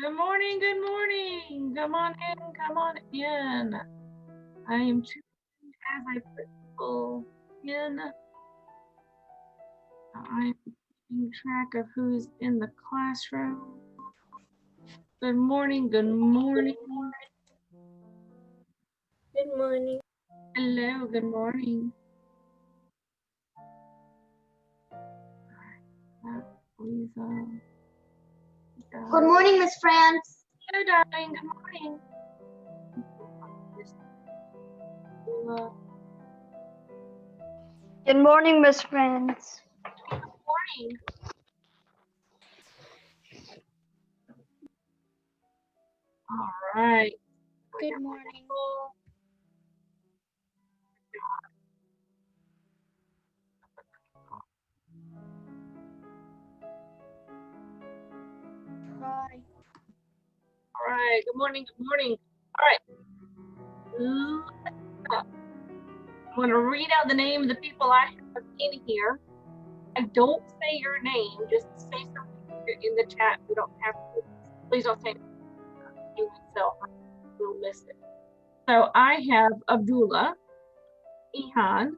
Good morning, good morning. Come on in, come on in. I am choosing as I put people in. I'm keeping track of who's in the classroom. Good morning, good morning. Good morning. Hello, good morning. Lisa. Good morning, Miss Franz. Hello, darling. Good morning. Good morning, Miss Franz. Good morning. All right. Good morning. Hi. All right. Good morning. Good morning. All right. I'm going to read out the name of the people I have in here. I don't say your name, just say something in the chat. We don't have to. Please don't say myself. We'll miss it. So I have Abdullah, Ihan,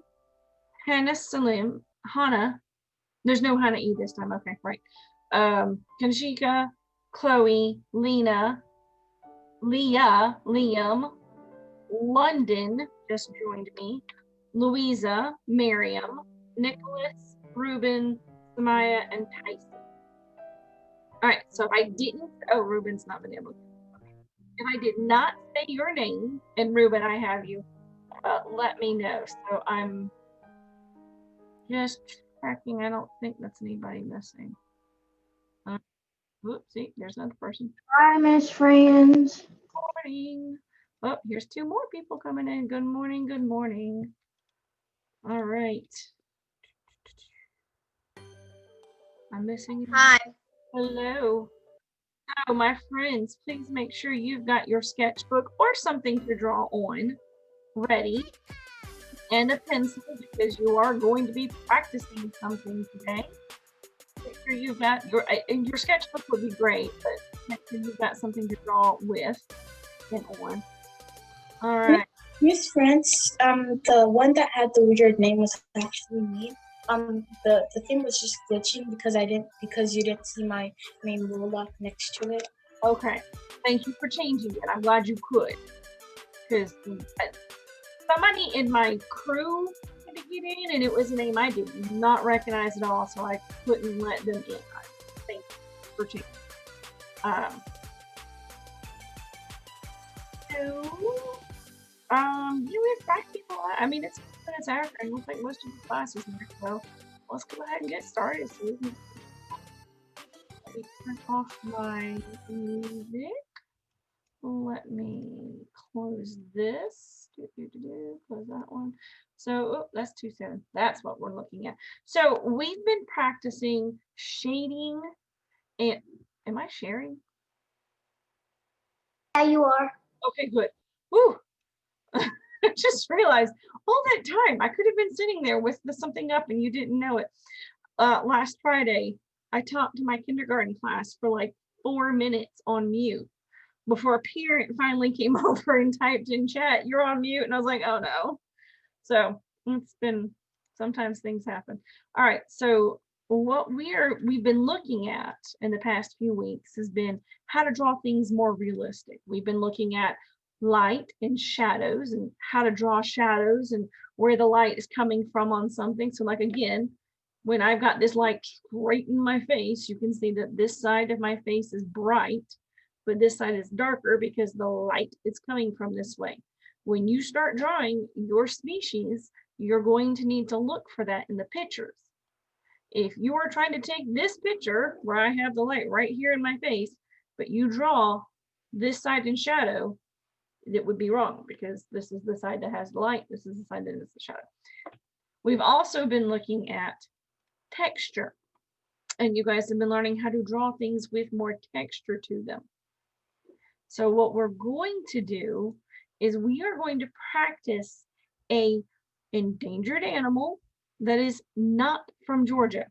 Hannah Salim, Hannah. There's no Hannah E this time. Okay, right. Kanshika, Chloe, Lena, Leah, Liam, London just joined me, Louisa, Miriam, Nicholas, Ruben, Samaya, and Tyson. All right, so if I didn't, oh, Ruben's not been able to. Okay. If I did not say your name, and Ruben, I have you, let me know. So I'm just checking. I don't think that's anybody missing. Whoops, see, there's another person. Hi, Miss Franz. Good morning. Oh, here's two more people coming in. Good morning, good morning. All right. I'm missing. Hi. Hello. So, my friends, please make sure you've got your sketchbook or something to draw on ready and a pencil because you are going to be practicing something today. Make sure you've got your sketchbook would be great, but make sure you've got something to draw with and on. All right. Miss Franz, the one that had the weird name was actually me. The thing was just glitching because you didn't see my name roll up next to it. Okay. Thank you for changing it. I'm glad you could. Because somebody in my crew had to get in, and it was a name I did not recognize at all, so I couldn't let them in. Thank you for changing. Um, so, you is back people. I mean, it's minutes after, and looks like most of the classes here. So let's go ahead and get started. So we can turn off my music. Let me close this. Close that one. So oh, that's too soon. That's what we're looking at. So we've been practicing shading. And am I sharing? Yeah, you are. Okay, good. Woo! I just realized all that time I could have been sitting there with something up and you didn't know it. Last Friday, I talked to my kindergarten class for like 4 minutes on mute before a parent finally came over and typed in chat, "You're on mute," and I was like, "Oh no." So it's been sometimes things happen. All right, so what we've been looking at in the past few weeks has been how to draw things more realistic. We've been looking at light and shadows and how to draw shadows and where the light is coming from on something. So like again, when I've got this light right in my face, you can see that this side of my face is bright, but this side is darker because the light is coming from this way. When you start drawing your species, you're going to need to look for that in the pictures. If you are trying to take this picture where I have the light right here in my face, but you draw this side in shadow, it would be wrong because this is the side that has the light, this is the side that is the shadow. We've also been looking at texture, and you guys have been learning how to draw things with more texture to them. So what we're going to do is we are going to practice a endangered animal that is not from Georgia.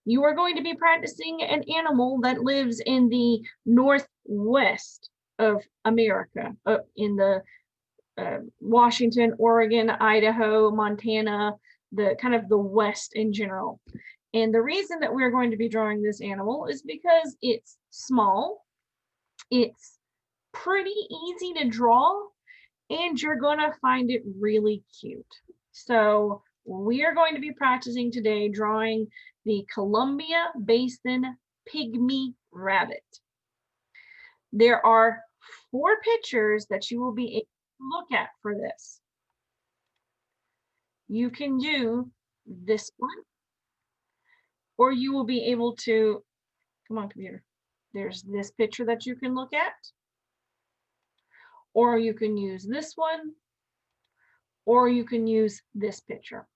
You are going to be practicing an animal that lives in the northwest of America, in the Washington, Oregon, Idaho, Montana, the kind of the West in general. And the reason that we're going to be drawing this animal is because it's small, it's pretty easy to draw, and you're going to find it really cute. So we are going to be practicing today drawing the Columbia Basin Pygmy rabbit. There are 4 pictures that you will be able to look at for this. You can do this one, or you will be able to, come on computer, there's this picture that you can look at, or you can use this one, or you can use this picture.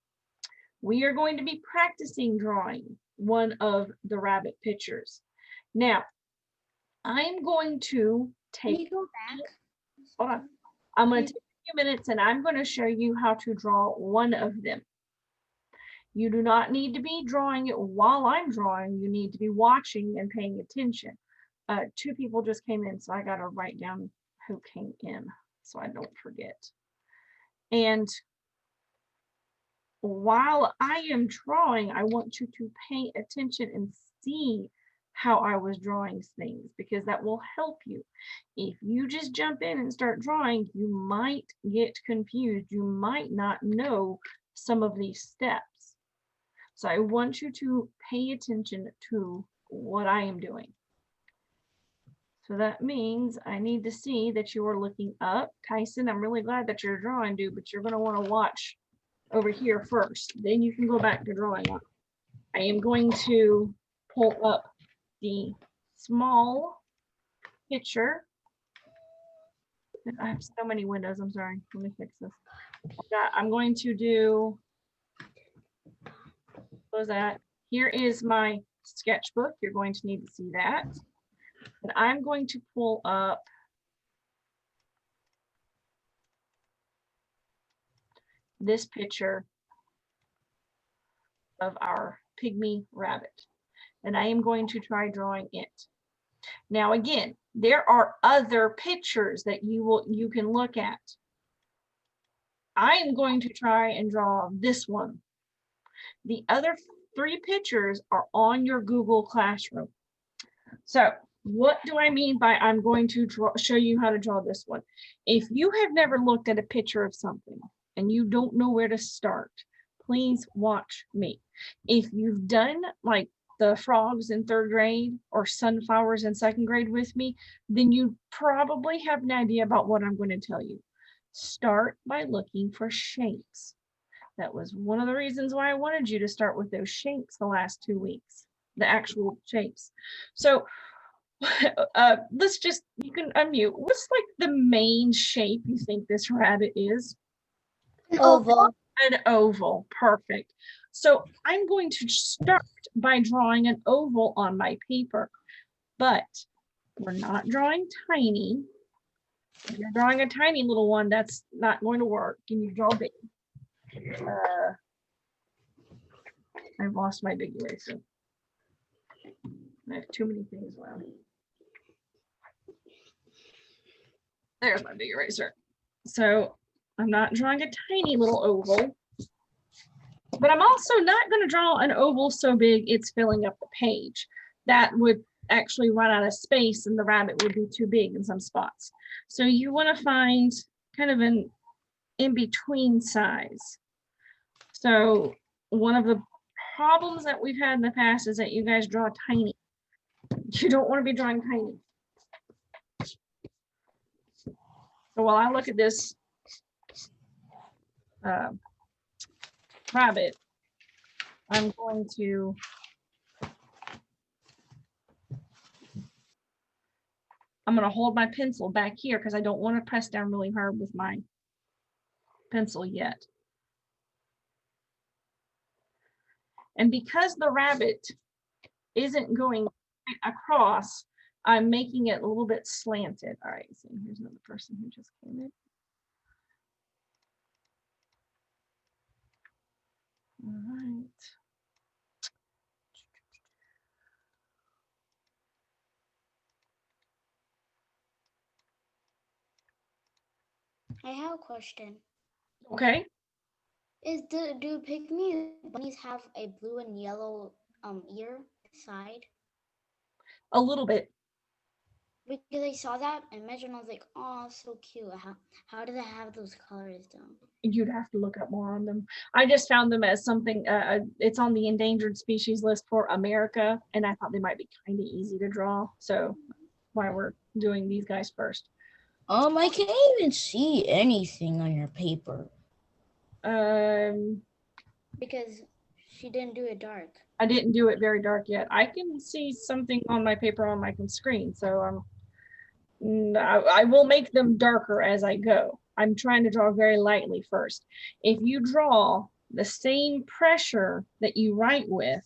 We are going to be practicing drawing one of the rabbit pictures. Now, I'm going to Can take, you go back? hold on, I'm going to take a few minutes and I'm going to show you how to draw one of them. You do not need to be drawing it while I'm drawing. You need to be watching and paying attention. 2 people just came in, so I got to write down who came in so I don't forget. And while I am drawing, I want you to pay attention and see how I was drawing things, because that will help you. If you just jump in and start drawing, you might get confused. You might not know some of these steps. So I want you to pay attention to what I am doing. So that means I need to see that you are looking up. Tyson, I'm really glad that you're drawing, dude, but you're going to want to watch over here first. Then you can go back to drawing. I am going to pull up the small picture. I have so many windows. I'm sorry. Let me fix this. I'm going to do, what was that? Here is my sketchbook. You're going to need to see that. And I'm going to pull up this picture of our pygmy rabbit. And I am going to try drawing it. Now again, there are other pictures that you can look at. I am going to try and draw this one. The other 3 pictures are on your Google Classroom. So what do I mean by I'm going to show you how to draw this one? If you have never looked at a picture of something and you don't know where to start, please watch me. If you've done like the frogs in 3rd grade or sunflowers in 2nd grade with me, then you probably have an idea about what I'm going to tell you. Start by looking for shapes. That was one of the reasons why I wanted you to start with those shapes the last 2 weeks, the actual shapes. So let's just, you can unmute. What's like the main shape you think this rabbit is? Oval. An oval, perfect. So I'm going to start by drawing an oval on my paper, but we're not drawing tiny. If you're drawing a tiny little one, that's not going to work. Can you draw big? I've lost my big eraser. I have too many things around. There's my big eraser. So I'm not drawing a tiny little oval, but I'm also not going to draw an oval so big it's filling up the page. That would actually run out of space and the rabbit would be too big in some spots. So you want to find kind of an in-between size. So one of the problems that we've had in the past is that you guys draw tiny. You don't want to be drawing tiny. So while I look at this rabbit, I'm going to hold my pencil back here because I don't want to press down really hard with my pencil yet. And because the rabbit isn't going across, I'm making it a little bit slanted. All right, so here's another person who just came in. All right. I have a question. Okay, Do pygmy bunnies have a blue and yellow ear side? a little bit. Because I saw that image and I was like, oh, so cute. How do they have those colors done? You'd have to look up more on them. I just found them as something, it's on the endangered species list for America, and I thought they might be kind of easy to draw. So why we're doing these guys first. I can't even see anything on your paper. Because she didn't do it dark. I didn't do it very dark yet. I can see something on my paper on my screen, so I will make them darker as I go. I'm trying to draw very lightly first. If you draw the same pressure that you write with,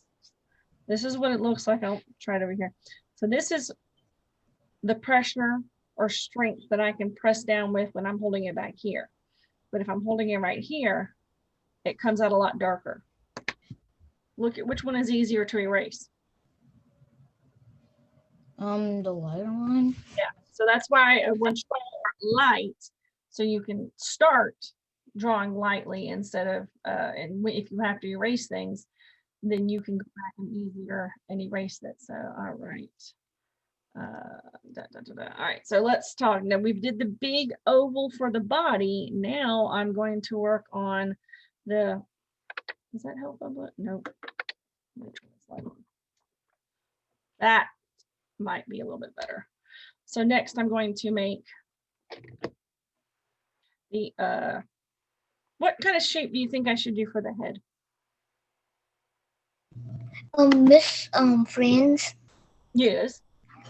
this is what it looks like. I'll try it over here. So this is the pressure or strength that I can press down with when I'm holding it back here. But if I'm holding it right here, it comes out a lot darker. Look at which one is easier to erase. The lighter one. Yeah, so that's why I want you to start light, so you can start drawing lightly instead of, and if you have to erase things, then you can go back and easier and erase it. So, all right. All right, so let's talk. Now we did the big oval for the body. Now I'm going to work on the, does that help a bit? Nope. That might be a little bit better. So next I'm going to make the, what kind of shape do you think I should do for the head? Miss Franz, Yes.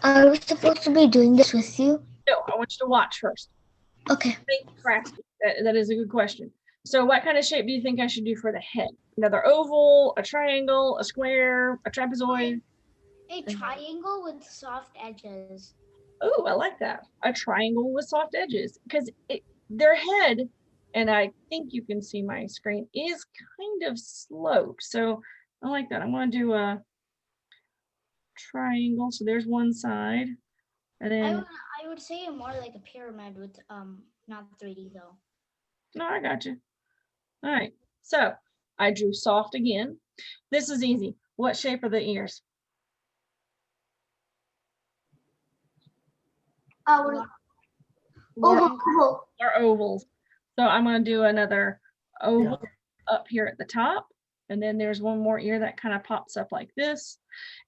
are we supposed to be doing this with you? No, I want you to watch first. Okay. Thank you for asking. That is a good question. So what kind of shape do you think I should do for the head? Another oval, a triangle, a square, a trapezoid? A triangle with soft edges. Oh, I like that. A triangle with soft edges, because their head, and I think you can see my screen, is kind of sloped. So I like that. I'm going to do a triangle. So there's one side, and then I would say more like a pyramid with not 3D though. no, I got you. All right. So I drew soft again. This is easy. What shape are the ears? Oval. Or ovals. So I'm going to do another oval up here at the top. And then there's one more ear that kind of pops up like this.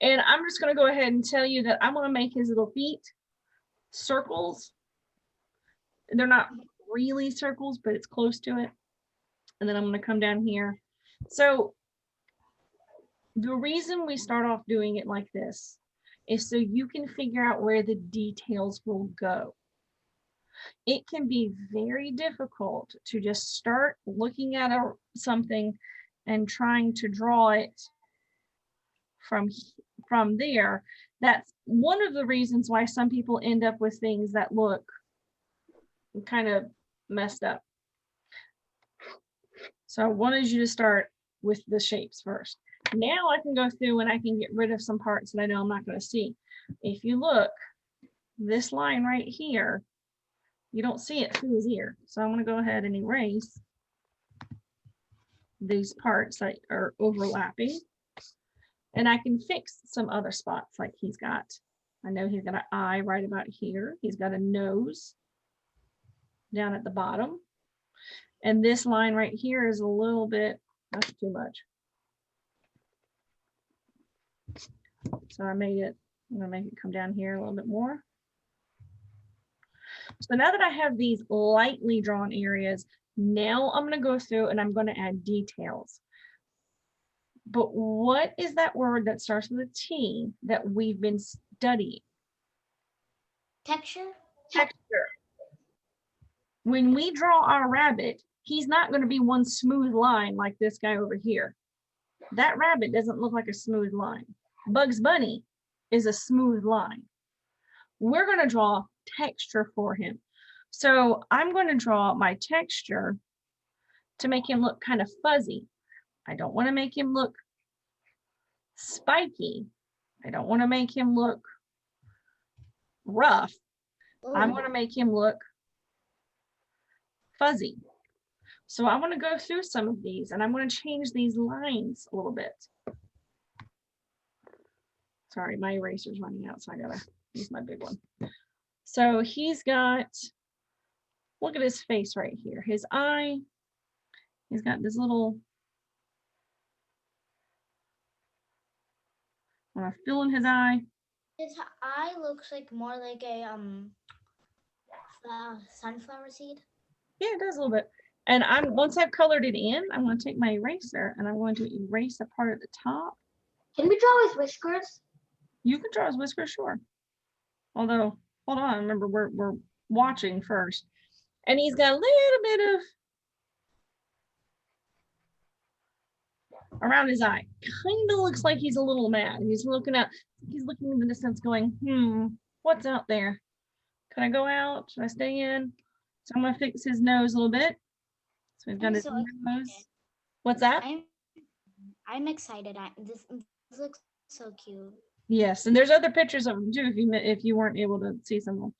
And I'm just going to go ahead and tell you that I'm going to make his little feet circles. They're not really circles, but it's close to it. And then I'm going to come down here. So the reason we start off doing it like this is so you can figure out where the details will go. It can be very difficult to just start looking at something and trying to draw it from there. That's one of the reasons why some people end up with things that look kind of messed up. So I wanted you to start with the shapes first. Now I can go through and I can get rid of some parts that I know I'm not going to see. If you look, this line right here, you don't see it through his ear. So I'm going to go ahead and erase these parts that are overlapping. And I can fix some other spots like I know he's got an eye right about here. He's got a nose down at the bottom. And this line right here is a little bit, that's too much. So I'm going to make it come down here a little bit more. So now that I have these lightly drawn areas, now I'm going to go through and I'm going to add details. But what is that word that starts with a T that we've been studying? Texture? Texture. When we draw our rabbit, he's not going to be one smooth line like this guy over here. That rabbit doesn't look like a smooth line. Bugs Bunny is a smooth line. We're going to draw texture for him. So I'm going to draw my texture to make him look kind of fuzzy. I don't want to make him look spiky. I don't want to make him look rough. I'm going to make him look fuzzy. So I want to go through some of these and I'm going to change these lines a little bit. Sorry, my eraser's running out, so I gotta use my big one. So he's got, look at his face right here. His eye, he's got this little, I'm gonna fill in his eye. His eye looks like more like a sunflower seed. Yeah, it does a little bit. And once I've colored it in, I'm going to take my eraser and I'm going to erase a part at the top. Can we draw his whiskers? You can draw his whiskers, sure. Although, hold on, remember we're watching first. And he's got a little bit of around his eye. Kind of looks like he's a little mad. He's looking in the distance going, what's out there? Can I go out? Should I stay in? So I'm gonna fix his nose a little bit. So we've got his nose. What's that? I'm excited. This looks so cute. Yes, and there's other pictures of him too if you weren't able to see some of them.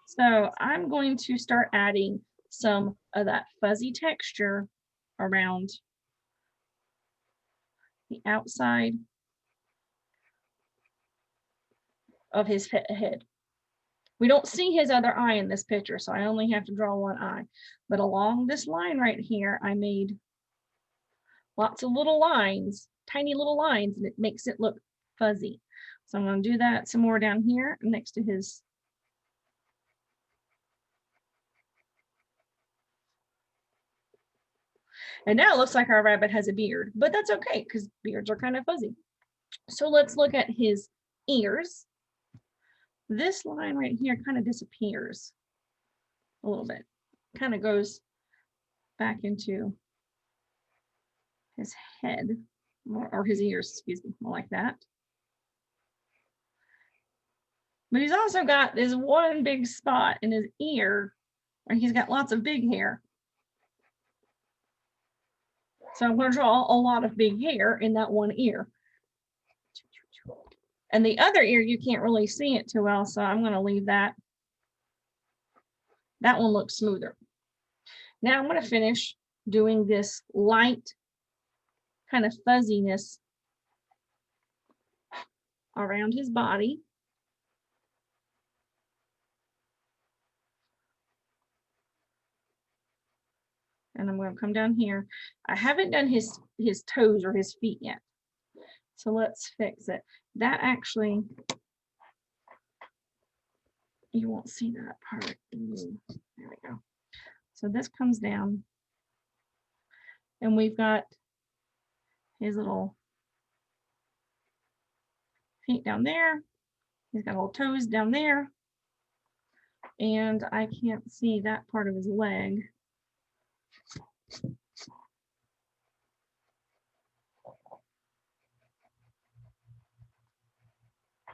So I'm going to start adding some of that fuzzy texture around the outside of his head. We don't see his other eye in this picture, so I only have to draw one eye. But along this line right here, I made lots of little lines, tiny little lines, and it makes it look fuzzy. So I'm going to do that some more down here next to his. And now it looks like our rabbit has a beard, but that's okay because beards are kind of fuzzy. So let's look at his ears. This line right here kind of disappears a little bit, kind of goes back into his head or his ears, excuse me, more like that. But he's also got this one big spot in his ear where he's got lots of big hair. So I'm going to draw a lot of big hair in that one ear. And the other ear, you can't really see it too well, so I'm going to leave that. That one looks smoother. Now I'm going to finish doing this light kind of fuzziness around his body. And I'm going to come down here. I haven't done his toes or his feet yet. So let's fix it. That actually, you won't see that part. There we go. So this comes down. And we've got his little feet down there. He's got little toes down there. And I can't see that part of his leg.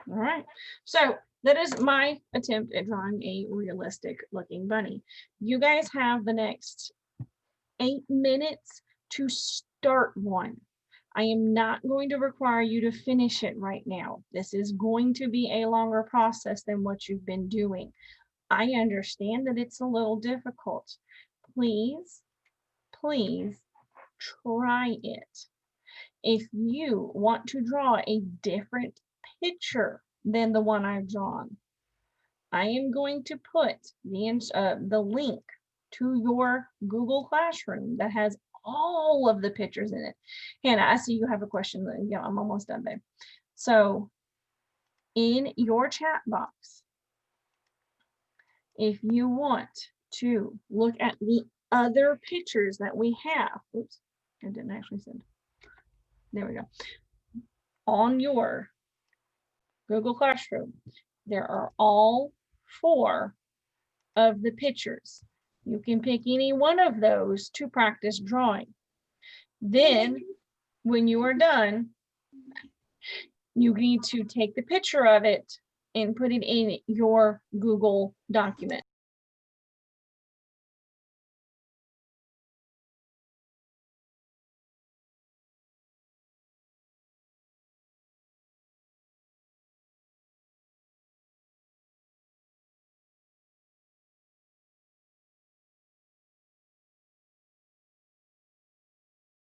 All right, so that is my attempt at drawing a realistic looking bunny. You guys have the next 8 minutes to start one. I am not going to require you to finish it right now. This is going to be a longer process than what you've been doing. I understand that it's a little difficult. Please, please try it. If you want to draw a different picture than the one I've drawn, I am going to put the link to your Google Classroom that has all of the pictures in it. Hannah, I see you have a question. Yeah, I'm almost done there. So in your chat box, if you want to look at the other pictures that we have, oops, I didn't actually send. There we go. On your Google Classroom, there are all 4 of the pictures. You can pick any one of those to practice drawing. Then, when you are done, you need to take the picture of it and put it in your Google document.